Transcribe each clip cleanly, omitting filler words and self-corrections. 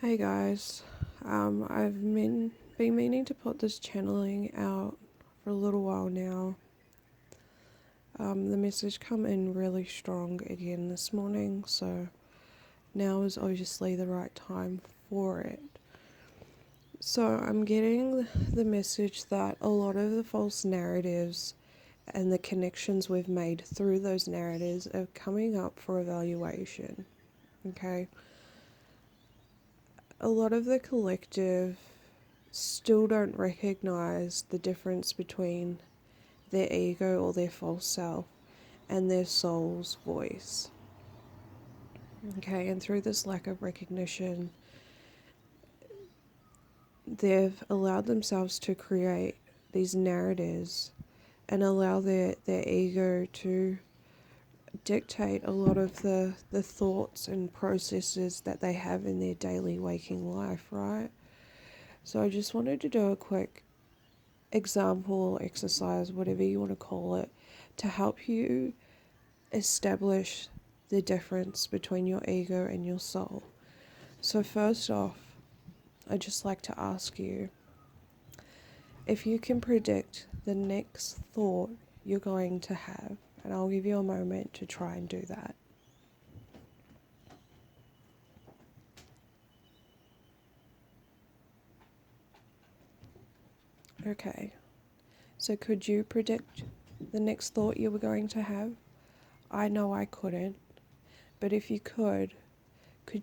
Hey guys, been meaning to put this channeling out for a little while now. The message come in really strong again this morning, so now is obviously the right time for it. So I'm getting the message that a lot of the false narratives and the connections we've made through those narratives are coming up for evaluation. Okay, a lot of the collective still don't recognize the difference between their ego or their false self and their soul's voice. Okay, and through this lack of recognition, they've allowed themselves to create these narratives and allow their ego to dictate a lot of the thoughts and processes that they have in their daily waking life, right? So I just wanted to do a quick example exercise, whatever you want to call it, to help you establish the difference between your ego and your soul. So first off, I'd just like to ask you if you can predict the next thought you're going to have, and I'll give you a moment to try and do that. Okay, so could you predict the next thought you were going to have? I know I couldn't, but if you could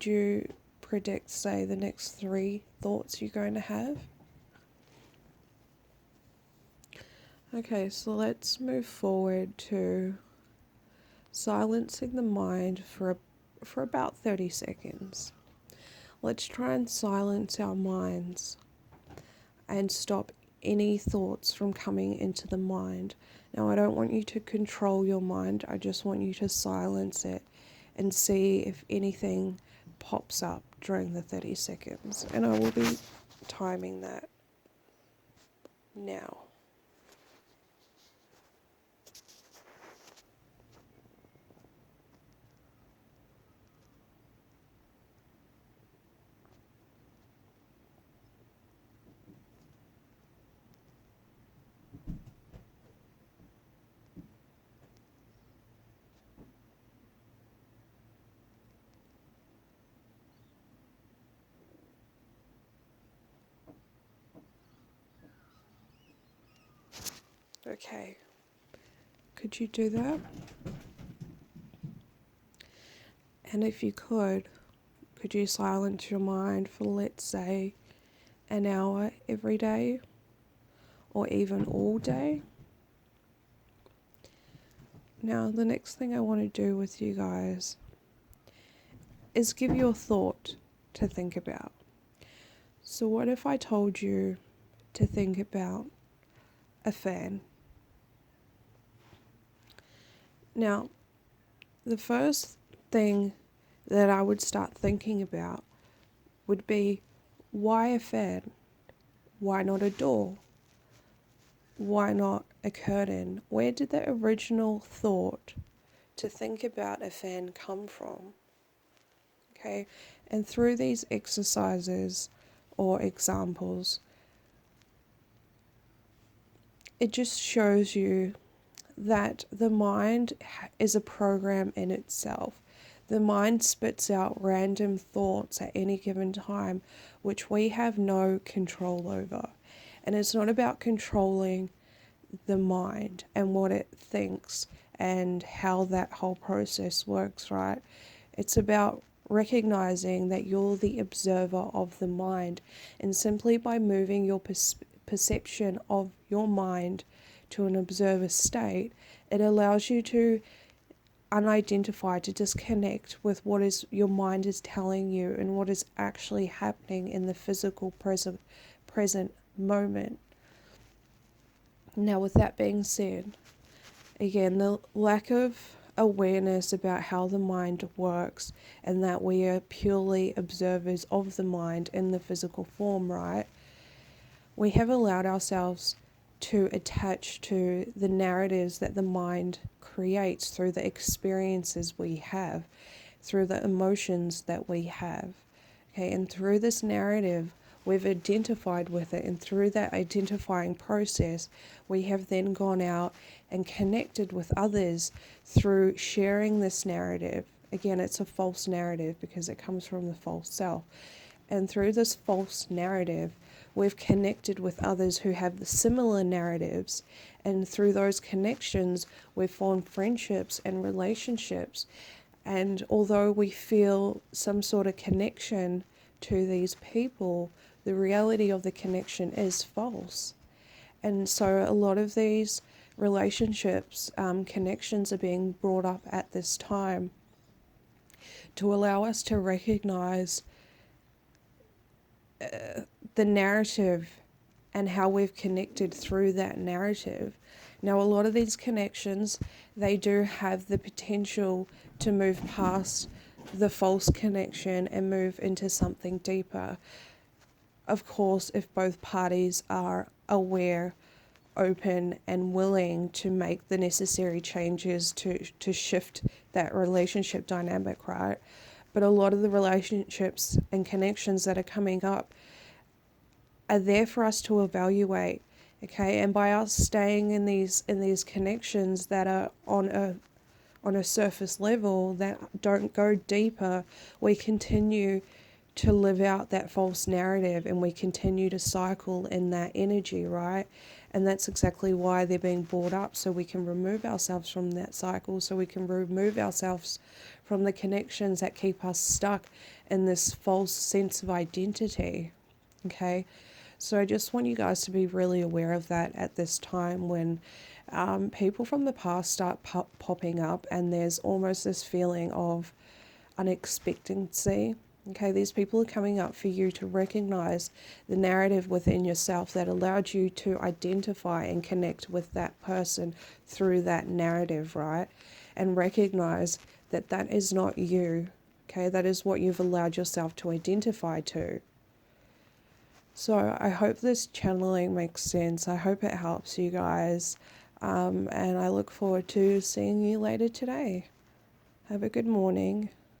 you predict, say, the next three thoughts you're going to have? Okay, so let's move forward to silencing the mind for about 30 seconds. Let's try and silence our minds and stop any thoughts from coming into the mind. Now, I don't want you to control your mind, I just want you to silence it and see if anything pops up during the 30 seconds. And I will be timing that now. Okay, could you do that? And if you could you silence your mind for, let's say, an hour every day or even all day? Now, the next thing I want to do with you guys is give you a thought to think about. So, what if I told you to think about a fan? Now, the first thing that I would start thinking about would be, why a fan? Why not a door? Why not a curtain? Where did the original thought to think about a fan come from? Okay, and through these exercises or examples, it just shows you that the mind is a program in itself. The mind spits out random thoughts at any given time, which we have no control over. And it's not about controlling the mind and what it thinks and how that whole process works, right? It's about recognizing that you're the observer of the mind, and simply by moving your perception of your mind to an observer state, it allows you to unidentify, to disconnect with what is your mind is telling you and what is actually happening in the physical present moment. Now, with that being said, again, the lack of awareness about how the mind works and that we are purely observers of the mind in the physical form, right? We have allowed ourselves to attach to the narratives that the mind creates through the experiences we have, through the emotions that we have. Okay, and through this narrative, we've identified with it, and through that identifying process, we have then gone out and connected with others through sharing this narrative. Again, it's a false narrative because it comes from the false self. And through this false narrative, we've connected with others who have the similar narratives. And through those connections, we've formed friendships and relationships. And although we feel some sort of connection to these people, the reality of the connection is false. And so a lot of these relationships, connections are being brought up at this time to allow us to recognize the narrative and how we've connected through that narrative. Now, a lot of these connections, they do have the potential to move past the false connection and move into something deeper. Of course, if both parties are aware, open, and willing to make the necessary changes to shift that relationship dynamic, right? But a lot of the relationships and connections that are coming up are there for us to evaluate, okay? And by us staying in these connections that are on a surface level, that don't go deeper, we continue to live out that false narrative, and we continue to cycle in that energy, right? And that's exactly why they're being brought up, so we can remove ourselves from that cycle, so we can remove ourselves from the connections that keep us stuck in this false sense of identity, okay? So I just want you guys to be really aware of that at this time when people from the past start popping up, and there's almost this feeling of unexpectancy. Okay, these people are coming up for you to recognize the narrative within yourself that allowed you to identify and connect with that person through that narrative, right? And recognize that that is not you. Okay, that is what you've allowed yourself to identify to. So I hope this channeling makes sense. I hope it helps you guys. And I look forward to seeing you later today. Have a good morning.